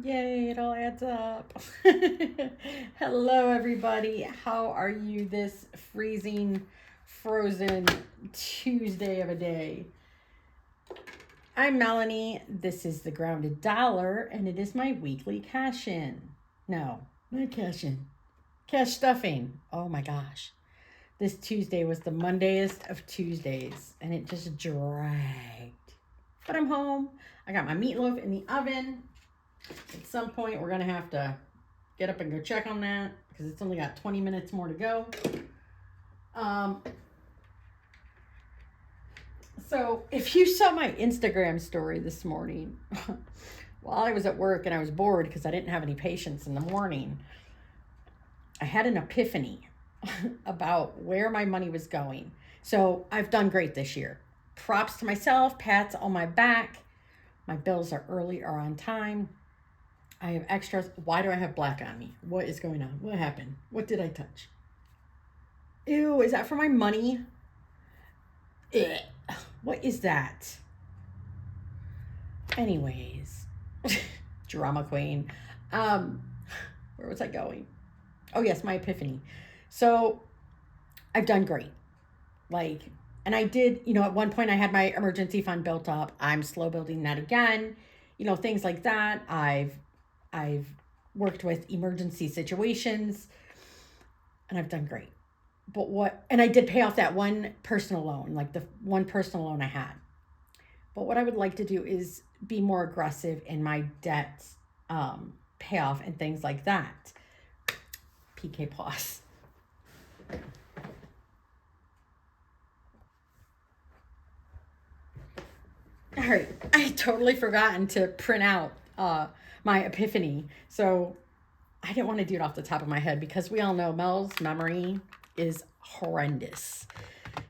Yay, it all adds up. Hello, everybody. How are you this freezing, frozen Tuesday of a day? I'm Melanie. This is the Grounded Dollar, and it is my weekly cash in. No, not cash in. Cash stuffing. Oh my gosh. This Tuesday was the Mondayest of Tuesdays, and it just dragged. But I'm home. I got my meatloaf in the oven. At some point, we're going to have to get up and go check on that because it's only got 20 minutes more to go. So if you saw my Instagram story this morning, while I was at work and I was bored because I didn't have any patience in the morning, I had an epiphany about where my money was going. So I've done great this year. Props to myself, pats on my back. My bills are early or on time. I have extras. Why do I have black on me? What is going on? What happened? What did I touch? Ew, is that for my money? Ugh. What is that? Anyways, drama queen. Where was I going? Oh yes, my epiphany. So I've done great. And I did, at one point I had my emergency fund built up. I'm slow building that again. Things like that. I've worked with emergency situations and I've done great. And I did pay off that one personal loan, like the one personal loan I had. But what I would like to do is be more aggressive in my debt payoff and things like that. PK Plus. All right, I had totally forgotten to print out my epiphany. So I didn't want to do it off the top of my head because we all know Mel's memory is horrendous.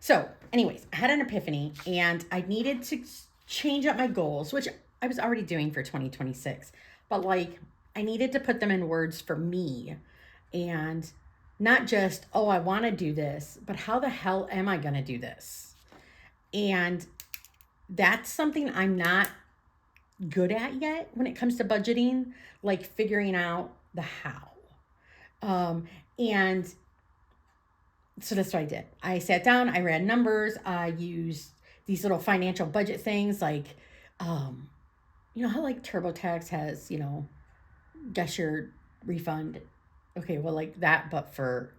So anyways, I had an epiphany and I needed to change up my goals, which I was already doing for 2026. But I needed to put them in words for me and not just, oh, I want to do this, but how the hell am I going to do this? And that's something I'm not good at yet when it comes to budgeting, figuring out the how. And so that's what I did. I sat down, I ran numbers, I used these little financial budget things how TurboTax has, guess your refund. Okay, well, that, but for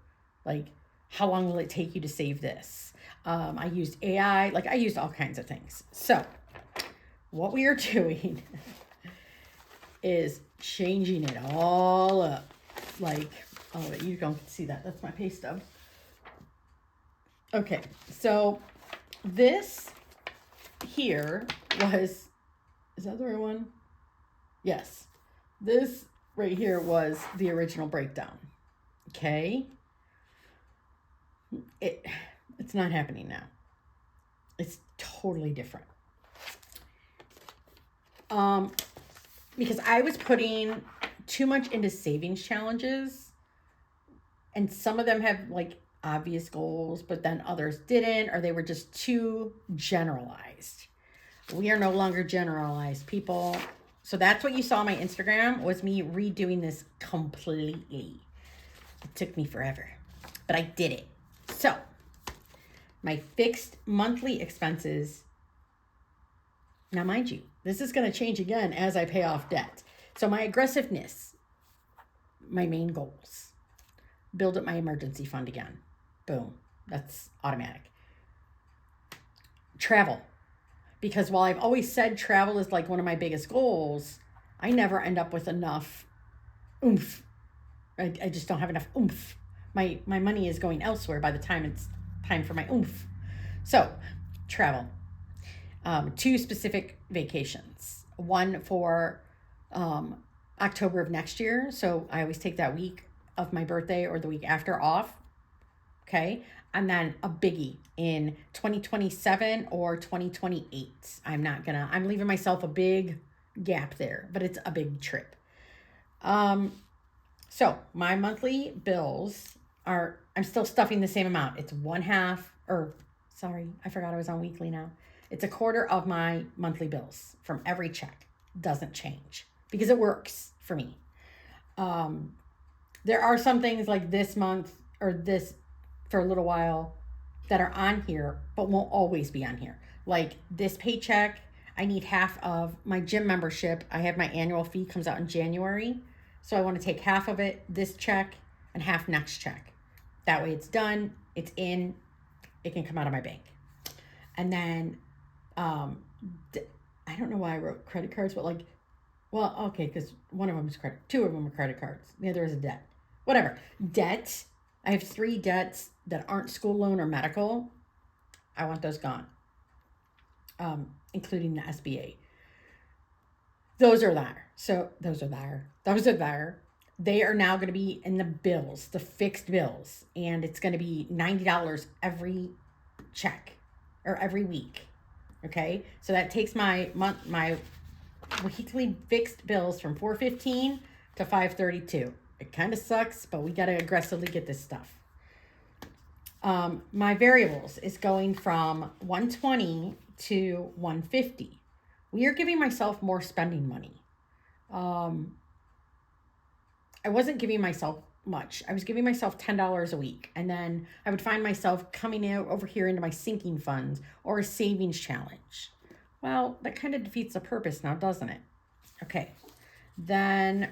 how long will it take you to save this? I used AI, I used all kinds of things. So what we are doing is changing it all up. You don't see that. That's my pay stub. Okay, so this here is that the right one? Yes. This right here was the original breakdown. Okay. It's not happening now. It's totally different. Because I was putting too much into savings challenges, and some of them have obvious goals, but then others didn't, or they were just too generalized. We are no longer generalized, people. So that's what you saw on my Instagram, was me redoing this completely. It took me forever, but I did it. So my fixed monthly expenses, now mind you, this is going to change again as I pay off debt. So my aggressiveness, my main goals, build up my emergency fund again. Boom. That's automatic. Travel. Because while I've always said travel is one of my biggest goals, I never end up with enough oomph. I just don't have enough oomph. My money is going elsewhere by the time it's time for my oomph. So, travel. 2 specific vacations. One for October of next year. So I always take that week of my birthday or the week after off. Okay. And then a biggie in 2027 or 2028. I'm leaving myself a big gap there, but it's a big trip. So my monthly bills I'm still stuffing the same amount. It's I forgot I was on weekly now. It's a quarter of my monthly bills from every check. Doesn't change. because it works for me. There are some things like this month or this for a little while that are on here, but won't always be on here. Like this paycheck, I need half of my gym membership. I have my annual fee comes out in January. So I want to take half of it, this check, and half next check. That way it's done, it's in, it can come out of my bank. And then, I don't know why I wrote credit cards, but like, well, okay, because one of them is credit, two of them are credit cards. The other is a debt. Whatever. Debt. I have 3 debts that aren't school loan or medical. I want those gone, including the SBA. Those are there. So those are there. Those are there. They are now going to be in the bills, the fixed bills, and it's going to be $90 every check or every week. Okay, so that takes my weekly fixed bills from $415 to $532. It kind of sucks, but we got to aggressively get this stuff. My variables is going from $120 to $150. We are giving myself more spending money. I wasn't giving myself much. I was giving myself $10 a week. And then I would find myself coming out over here into my sinking funds or a savings challenge. Well, that kind of defeats the purpose now, doesn't it? Okay. Then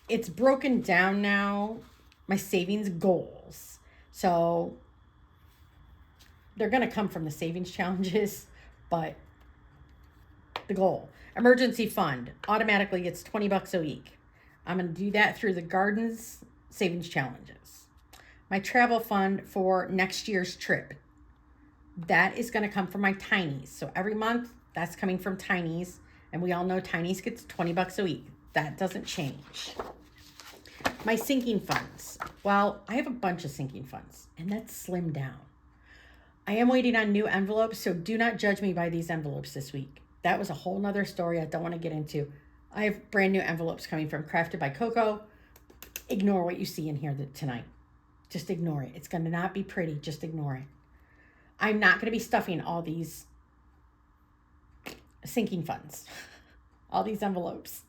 it's broken down now, my savings goals. So they're going to come from the savings challenges, but the goal. Emergency fund automatically gets $20 a week. I'm going to do that through the Gardens savings challenges. My travel fund for next year's trip, that is going to come from my Tinies. So every month that's coming from Tinies, and we all know Tinies gets $20 a week. That doesn't change. My sinking funds. Well, I have a bunch of sinking funds, and that's slimmed down. I am waiting on new envelopes, so do not judge me by these envelopes this week. That was a whole nother story I don't want to get into. I have brand new envelopes coming from Crafted by Coco. Ignore what you see in here tonight. Just ignore it. It's going to not be pretty. Just ignore it. I'm not going to be stuffing all these sinking funds, all these envelopes.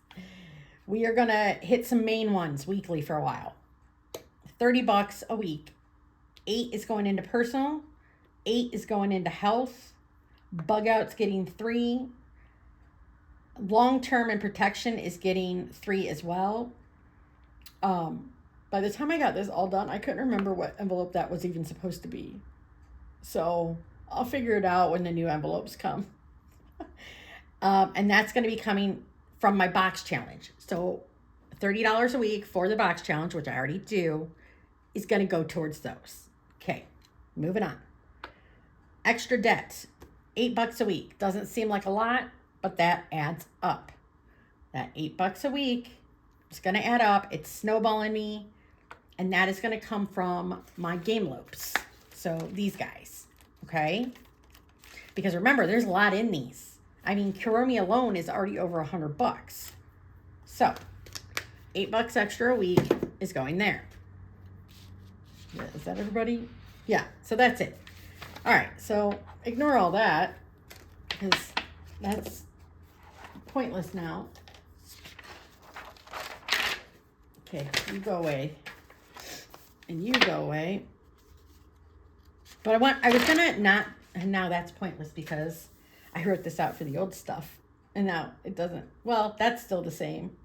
We are going to hit some main ones weekly for a while. $30 a week. 8 is going into personal. 8 is going into health. Bug out's getting 3. Long-term and protection is getting 3 as well. By the time I got this all done, I couldn't remember what envelope that was even supposed to be. So I'll figure it out when the new envelopes come. And that's going to be coming from my box challenge. So $30 a week for the box challenge, which I already do, is going to go towards those. Okay, moving on. Extra debt, $8 a week. Doesn't seem like a lot, but that adds up. That $8 a week is going to add up. It's snowballing me. And that is going to come from my game lopes. So these guys, okay? Because remember, there's a lot in these. I mean, Kuromi alone is already over $100. So $8 extra a week is going there. Is that everybody? Yeah, so that's it. All right, so ignore all that because that's pointless now. Okay, you go away. And you go away. But I was gonna not, and now that's pointless because I wrote this out for the old stuff. And now it doesn't, well, that's still the same.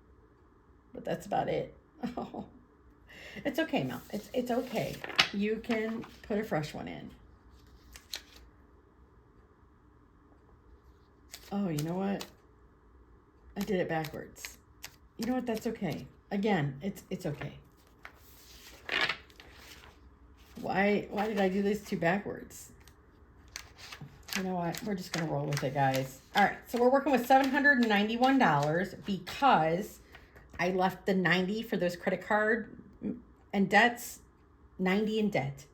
But that's about it. Oh. It's okay, Mel. It's okay. You can put a fresh one in. Oh, you know what? I did it backwards. You know what? That's okay. Again, it's okay. Why did I do these two backwards? You know what? We're just going to roll with it, guys. All right. So we're working with $791 because I left the 90 for those credit card and debts, 90 in debt.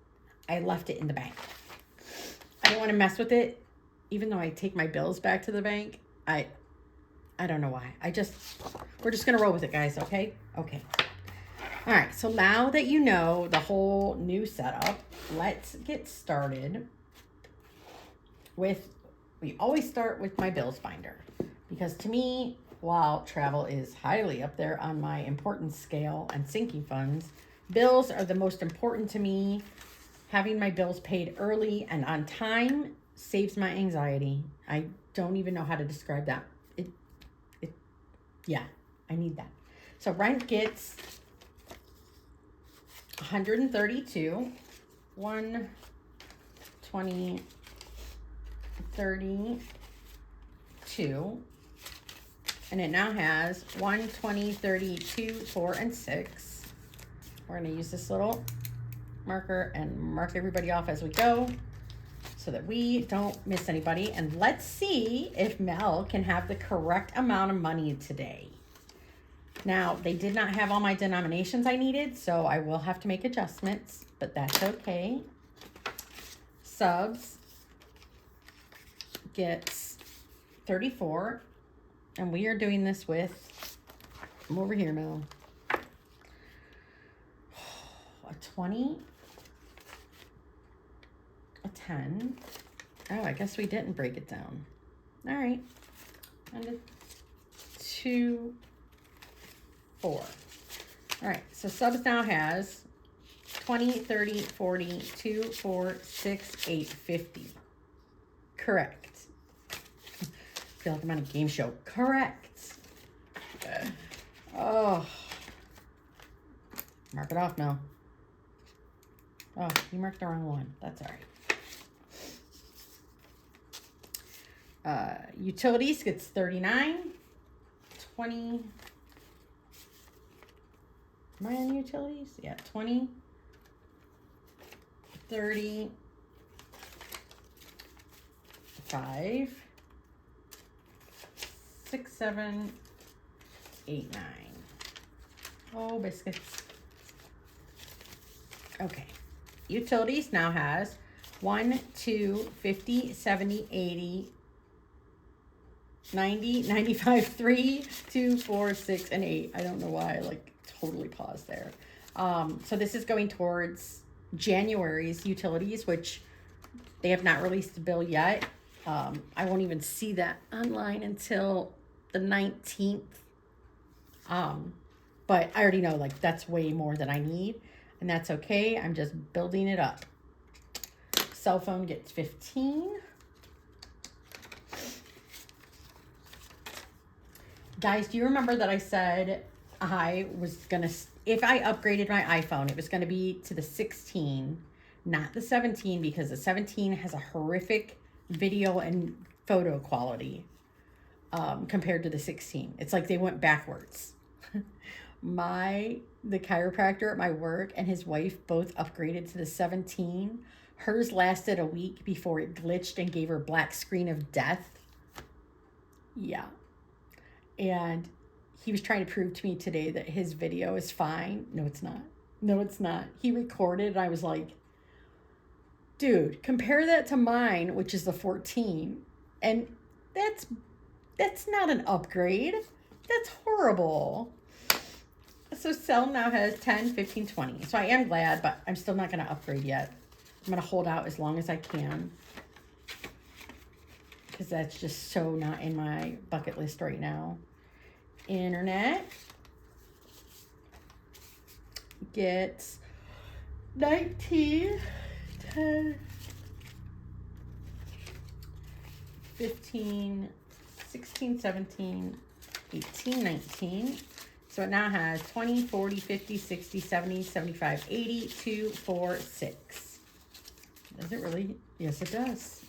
I left it in the bank. I don't want to mess with it. Even though I take my bills back to the bank, I don't know why. We're just going to roll with it, guys. Okay. Okay. All right. So now that you know the whole new setup, let's get started with, we always start with my bills binder. Because to me, while travel is highly up there on my importance scale and sinking funds, bills are the most important to me. Having my bills paid early and on time saves my anxiety. I don't even know how to describe that. Yeah, I need that. So rent gets 132, 120, 32, and it now has 120, 32, 4, and 6. We're going to use this little marker and mark everybody off as we go so that we don't miss anybody. And let's see if Mel can have the correct amount of money today. Now, they did not have all my denominations I needed, so I will have to make adjustments, but that's okay. Subs gets 34, and we are doing this with, I'm over here, Mel, a 20, a 10. Oh, I guess we didn't break it down. All right. And a 2, 4. All right. So subs now has 20, 30, 40, 2, 4, 6, 8, 50. Correct. I feel like I'm on a game show. Correct. Oh. Mark it off, Mel. Oh, you marked the wrong one. That's all right. Utilities gets 39, 20. Am I on utilities? Yeah, 20, 30, 5, 6, 7, 8, 9. Oh, biscuits. Okay. Utilities now has 1, 2, 50, 70, 80, 90, 95, 3, 2, 4, 6, and 8. I don't know why I totally paused there. So this is going towards January's utilities, which they have not released the bill yet. I won't even see that online until the 19th. But I already know that's way more than I need, and that's okay. I'm just building it up. Cell phone gets 15. Guys, do you remember that I said I was going to, if I upgraded my iPhone, it was going to be to the 16, not the 17, because the 17 has a horrific video and photo quality compared to the 16. It's like they went backwards. The chiropractor at my work and his wife both upgraded to the 17. Hers lasted a week before it glitched and gave her black screen of death. Yeah. And he was trying to prove to me today that his video is fine. No, it's not. No, it's not. He recorded and I was like, dude, compare that to mine, which is the 14. And that's not an upgrade. That's horrible. So Cell now has 10, 15, 20. So I am glad, but I'm still not going to upgrade yet. I'm going to hold out as long as I can, because that's just so not in my bucket list right now. Internet gets 19, 10, 15, 16, 17, 18, 19. So it now has 20, 40, 50, 60, 70, 75, 80, 2, 4, 6. Does it really? Yes, it does.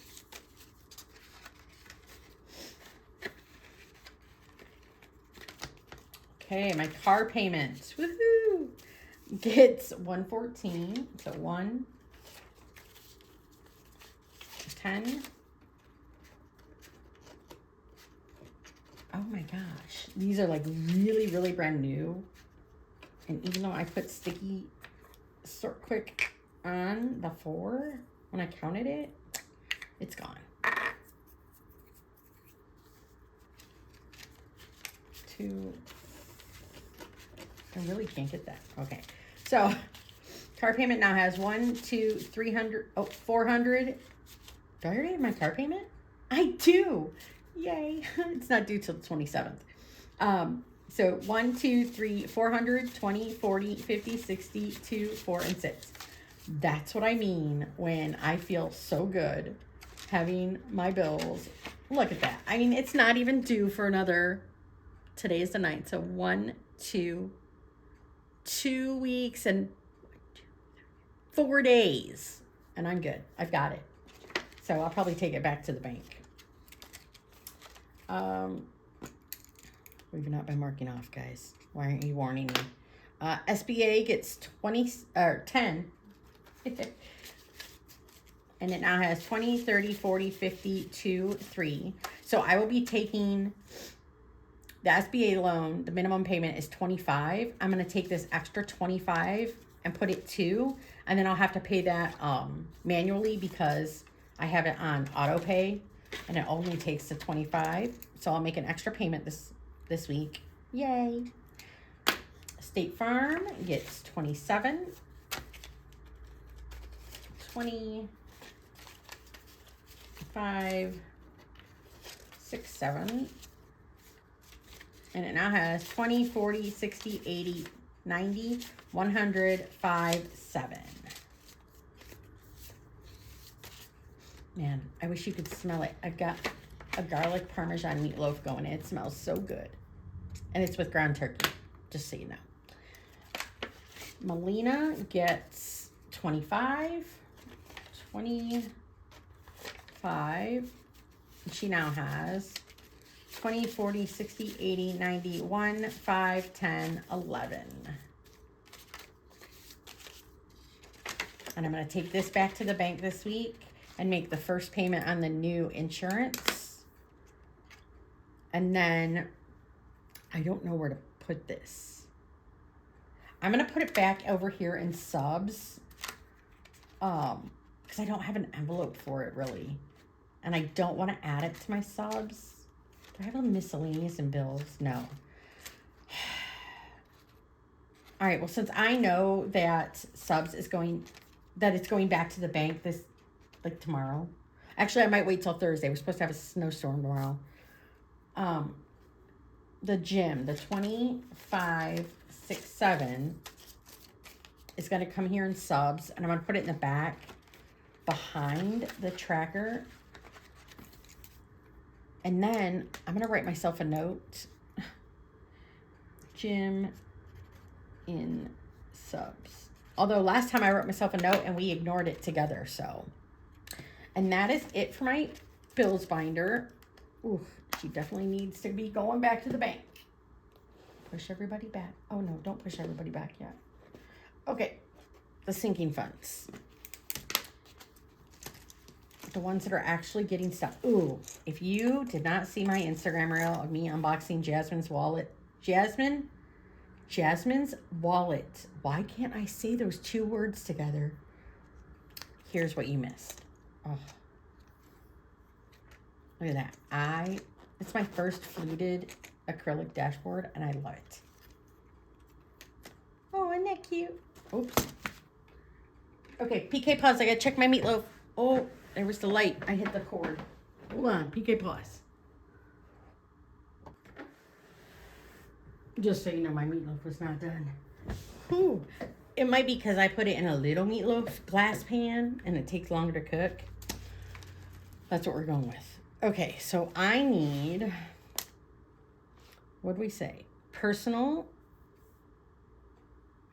Okay, my car payment, woohoo, gets 114. So 1, 10. Oh my gosh, these are really, really brand new. And even though I put sticky sort quick on the 4, when I counted it, it's gone. 2. I really can't get that. Okay, so car payment now has 1, 2, 300, 400. Do I already have my car payment? I do. Yay. It's not due till the 27th. So 1, 2, 3, 400, 20, 40, 50, 60, 2, 4, and 6. That's what I mean when I feel so good having my bills. Look at that. I mean, it's not even due for another, today is the 9th. So 2 weeks and 4 days. And I'm good. I've got it. So I'll probably take it back to the bank. We've not been marking off, guys. Why aren't you warning me? SBA gets 10. And it now has 20, 30, 40, 50, 2, 3. So I will be taking the SBA loan. The minimum payment is 25. I'm going to take this extra 25 and put it 2. And then I'll have to pay that manually because I have it on auto pay. And it only takes the 25. So I'll make an extra payment this week. Yay. State Farm gets 27. 25, 6, 7. And it now has 20, 40, 60, 80, 90, 100, 5, 7. Man, I wish you could smell it. I've got a garlic parmesan meatloaf going. It smells so good. And it's with ground turkey, just so you know. Melina gets 25. 25. She now has 20, 40, 60, 80, 90, 1, 5, 10, 11. And I'm going to take this back to the bank this week and make the first payment on the new insurance. And then I don't know where to put this. I'm going to put it back over here in subs. Because I don't have an envelope for it really. And I don't want to add it to my subs. Do I have a miscellaneous and bills? No. All right, well, since I know that subs is going, that it's going back to the bank like tomorrow. Actually, I might wait till Thursday. We're supposed to have a snowstorm tomorrow. The gym, the 25, 6, 7 is going to come here in subs, and I'm going to put it in the back behind the tracker. And then I'm going to write myself a note. Gym in subs. Although last time I wrote myself a note and we ignored it together, so. And that is it for my bills binder. Ooh, she definitely needs to be going back to the bank. Push everybody back. Oh no, don't push everybody back yet. Okay, the sinking funds. The ones that are actually getting stuff. Ooh, if you did not see my Instagram reel of me unboxing Jasmine's wallet. Jasmine's wallet. Why can't I say those two words together? Here's what you missed. Oh, look at that. It's my first fluted acrylic dashboard, and I love it. Oh, isn't that cute? Oops. Okay, PK pause. I gotta check my meatloaf. Oh, there was the light. I hit the cord. Hold on, PK pause. Just so you know, my meatloaf was not done. Ooh. It might be because I put it in a little meatloaf glass pan and it takes longer to cook. That's what we're going with. Okay, so I need, what do we say? Personal.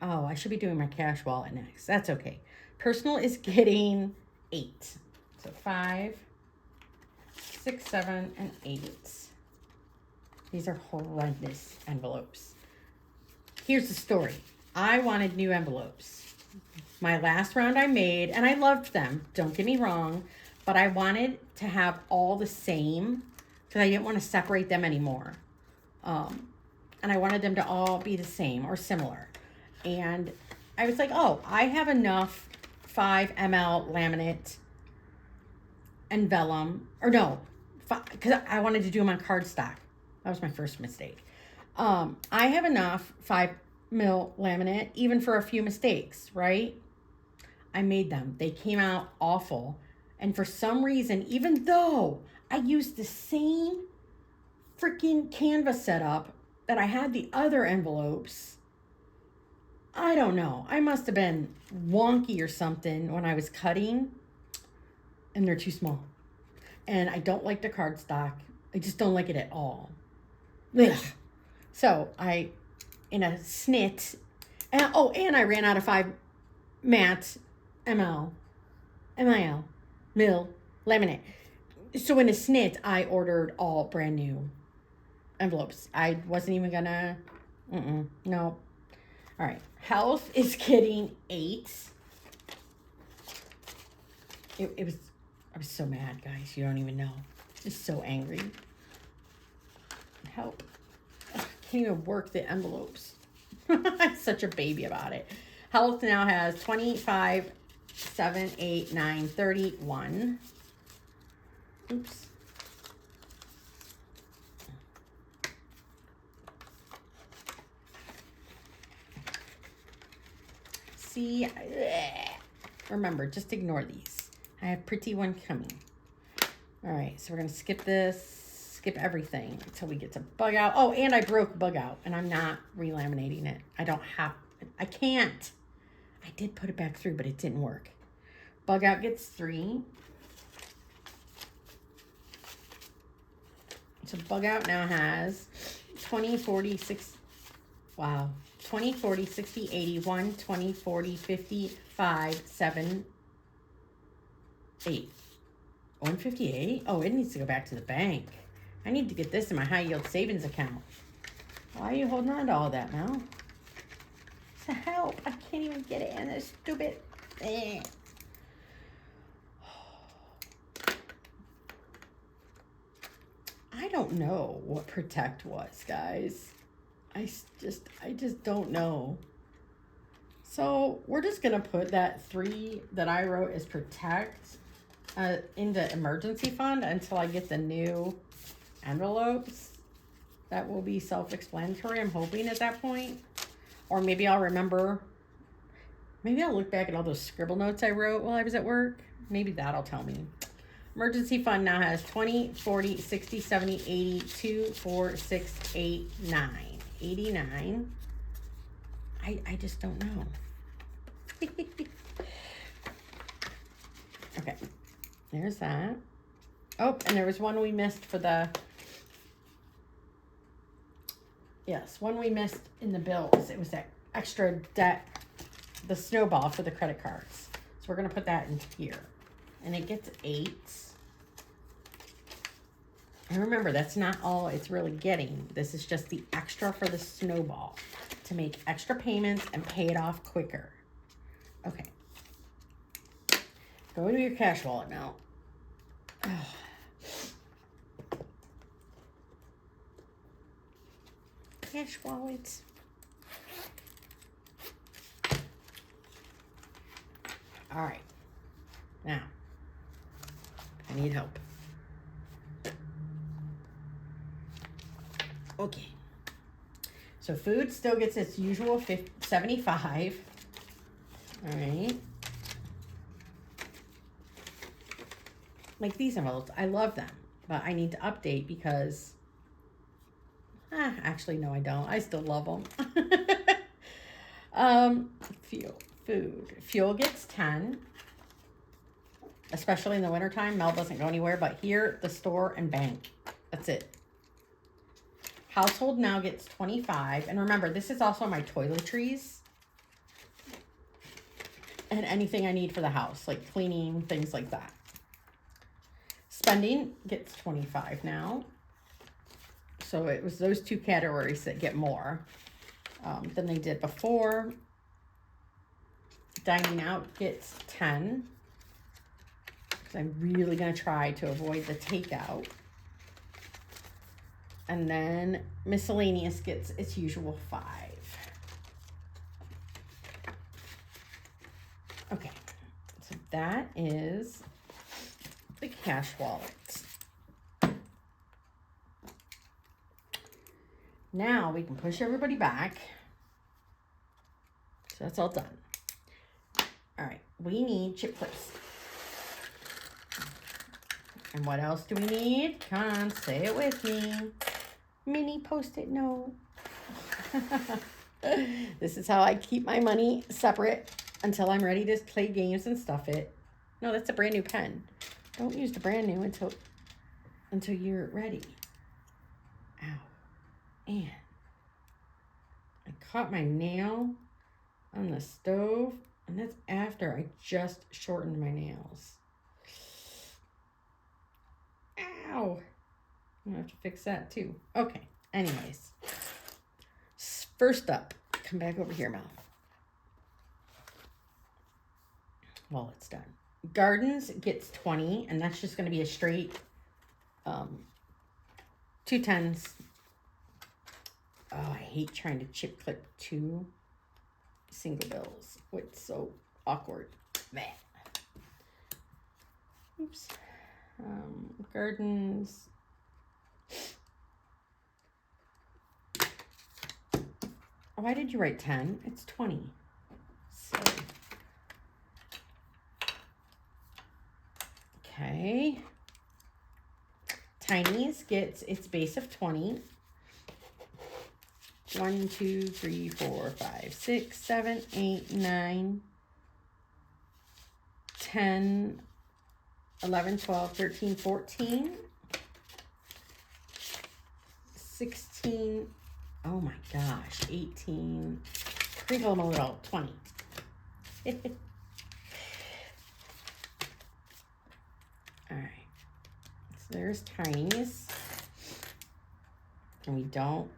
Oh, I should be doing my cash wallet next. That's okay. Personal is getting 8. So 5, 6, 7, and 8. These are horrendous envelopes. Here's the story. I wanted new envelopes. My last round I made, and I loved them, don't get me wrong, but I wanted to have all the same because I didn't want to separate them anymore. And I wanted them to all be the same or similar. And I was like, oh, I have enough 5 ml laminate and vellum, or no, because I wanted to do them on cardstock. That was my first mistake. I have enough 5 mil laminate, even for a few mistakes, right? I made them. They came out awful. And for some reason, even though I used the same freaking canvas set up that I had the other envelopes. I don't know. I must have been wonky or something when I was cutting, and they're too small. And I don't like the cardstock. I just don't like it at all. Ugh. So I, in a snit, and I ran out of 5 matte mil laminate. So in a snit, I ordered all brand new envelopes. I wasn't even gonna, no. All right, health is getting 8. I was so mad, guys. You don't even know. Just so angry. Help. I can't even work the envelopes. I'm such a baby about it. Health now has 25, 7, 8, 9, 31. Oops. See, remember, just ignore these. I have pretty one coming. All right, so we're going to skip this, skip everything until we get to bug out. Oh, and I broke bug out, and I'm not relaminating it. I can't. I did put it back through, but it didn't work. Bug out gets 3. So bug out now has 20, 40, 60, wow. 20, 40, 60, 80, 1, 20, 40, 50, 5, 7, 8. 158? Oh, it needs to go back to the bank. I need to get this in my high yield savings account. Why are you holding on to all that, Mel? To help. I can't even get it in this stupid thing. I don't know what protect was, guys. I just don't know. So we're just going to put that 3 that I wrote as protect into emergency fund until I get the new envelopes. That will be self-explanatory, I'm hoping, at that point. Or maybe I'll remember. Maybe I'll look back at all those scribble notes I wrote while I was at work. Maybe that'll tell me. Emergency fund now has 20, 40, 60, 70, 80, 2, 4, 6, 8, 9. 89. I just don't know. Okay. There's that. Oh, and there was one we missed for the... Yes, one we missed in the bills. It was that extra debt, the snowball for the credit cards. So we're going to put that in here. And it gets 8. And remember, that's not all it's really getting. This is just the extra for the snowball to make extra payments and pay it off quicker. Okay. Go into your cash wallet now. Cash wallet. All right. Now, I need help. Okay. So food still gets its usual 75. All right. Like these envelopes, I love them, but I need to update because, actually, no, I don't. I still love them. Fuel gets 10, especially in the wintertime. Mel doesn't go anywhere but here, the store, and bank. That's it. Household now gets 25. And remember, this is also my toiletries and anything I need for the house, like cleaning, things like that. Spending gets 25 now. So it was those 2 categories that get more than they did before. Dining out gets 10. Because I'm really going to try to avoid the takeout. And then miscellaneous gets its usual 5. Okay, so that is the cash wallet. Now we can push everybody back. So that's all done. All right, we need chip clips. And what else do we need? Come on, say it with me. Mini Post-it note. This is how I keep my money separate until I'm ready to play games and stuff it. No, that's a brand new pen. Don't use the brand new until you're ready. Ow. And I caught my nail on the stove, and that's after I just shortened my nails. Ow. I'm gonna have to fix that too. Okay, anyways. First up, come back over here, Mel. Well, it's done. Gardens gets 20, and that's just gonna be a straight 2 10s. Oh, I hate trying to chip clip 2 single bills. It's so awkward. Meh. Oops. Gardens. Why did you write 10? It's 20. So. Okay. Tiny's gets its base of 20. 1, 2, 3, 4, 5, 6, 7, 8, 9, 10, 11, 12, 13, 14, 16, oh my gosh, 18, crinkle them a little, 20. All right, so there's Tiny's, and we don't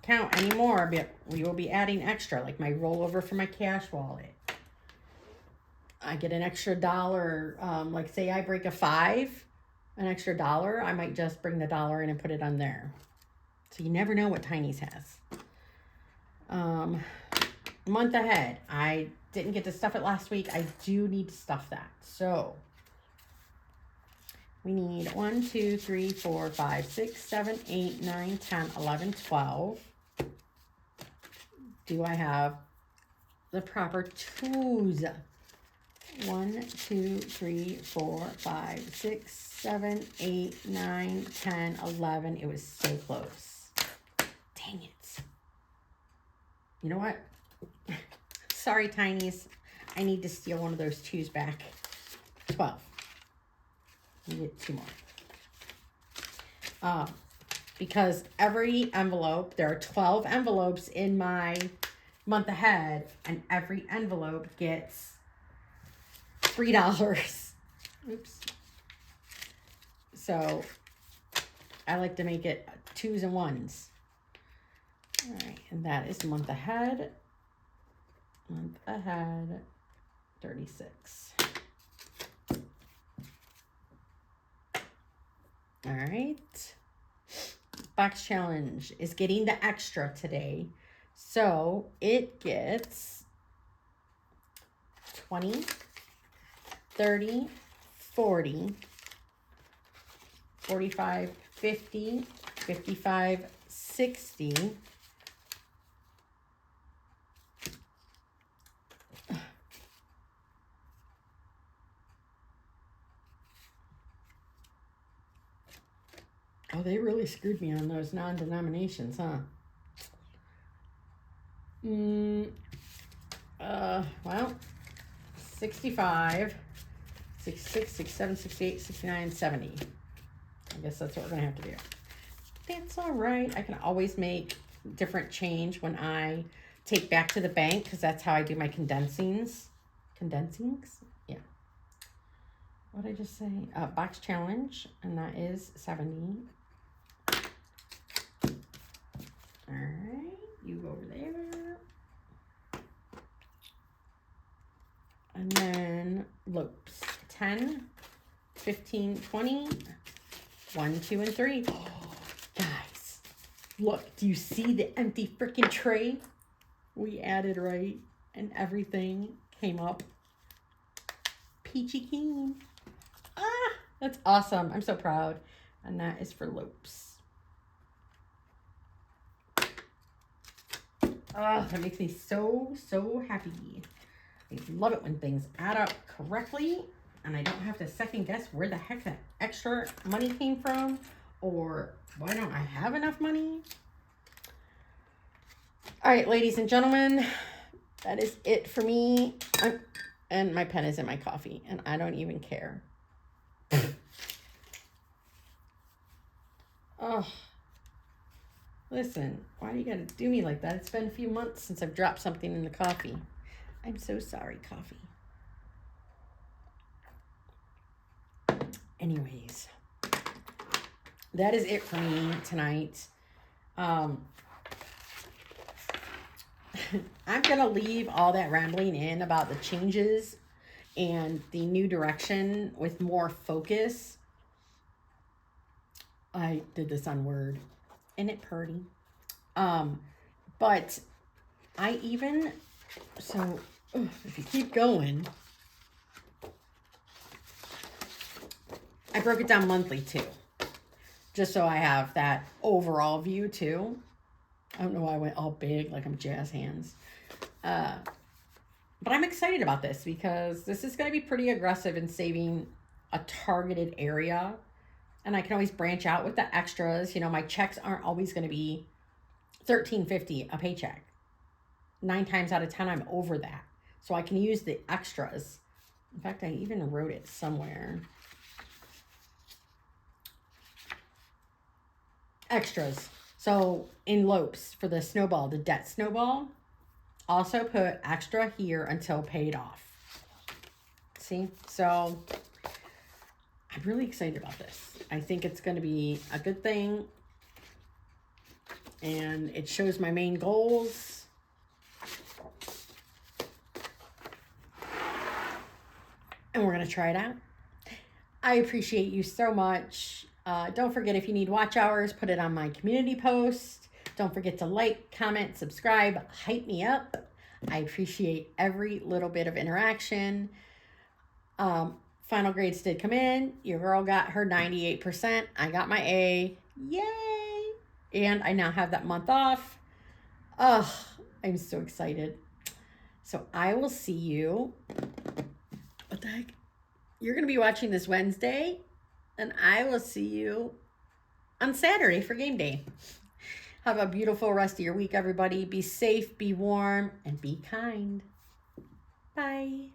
count anymore, but we will be adding extra, like my rollover for my cash wallet. I get an extra $1, like say I break a 5, an extra $1, I might just bring the $1 in and put it on there. So you never know what Tiny's has. Month ahead, I didn't get to stuff it last week. I do need to stuff that. So we need 1, 2, 3, 4, 5, 6, 7, 8, 9, 10, 11, 12. Do I have the proper tools? 1, 2, 3, 4, 5, 6, 7, 8, 9, 10, 11. It was so close. Dang it. You know what? Sorry, Tiny's. I need to steal one of those 2s back. 12. You get 2 more. Because every envelope, there are 12 envelopes in my month ahead, and every envelope gets $3. Oops. So I like to make it 2s and 1s. All right, and that is month ahead. Month ahead, 36. All right. Box challenge is getting the extra today. So it gets 20, 30, 40, 45, 50, 55, 60. Oh, they really screwed me on those non-denominations, huh? Well, 65, 66, 67, 68, 69, 70. I guess that's what we're going to have to do. That's all right. I can always make different change when I take back to the bank, because that's how I do my condensings. Condensings? Yeah. What did I just say? Box challenge, and that is 70. All right, you go over there. And then loops, 10, 15, 20, 1, 2, and 3. Oh, guys, look, do you see the empty freaking tray? We added right, and everything came up peachy keen. Ah, that's awesome. I'm so proud. And that is for loops. Oh, that makes me so, so happy. I love it when things add up correctly and I don't have to second guess where the heck that extra money came from or why don't I have enough money? All right, ladies and gentlemen, that is it for me. And my pen is in my coffee, and I don't even care. Oh, listen, why do you gotta do me like that? It's been a few months since I've dropped something in the coffee. I'm so sorry, coffee. Anyways, that is it for me tonight. I'm gonna leave all that rambling in about the changes and the new direction with more focus. I did this on Word, and it purty. But I even, so if you keep going, I broke it down monthly too, just so I have that overall view too. I don't know why I went all big like I'm jazz hands. But I'm excited about this because this is going to be pretty aggressive in saving a targeted area. And I can always branch out with the extras. You know, my checks aren't always going to be $13.50 a paycheck. 9 times out of 10, I'm over that. So I can use the extras. In fact, I even wrote it somewhere. Extras. So in LOPES for the snowball, the debt snowball, also put extra here until paid off. See? So I'm really excited about this. I think it's going to be a good thing. And it shows my main goals. And we're going to try it out. I appreciate you so much. Don't forget, if you need watch hours, put it on my community post. Don't forget to like, comment, subscribe, hype me up. I appreciate every little bit of interaction. Final grades did come in. Your girl got her 98%. I got my A. Yay! And I now have that month off. Oh, I'm so excited. So I will see you. What the heck? You're going to be watching this Wednesday, and I will see you on Saturday for game day. Have a beautiful rest of your week, everybody. Be safe, be warm, and be kind. Bye.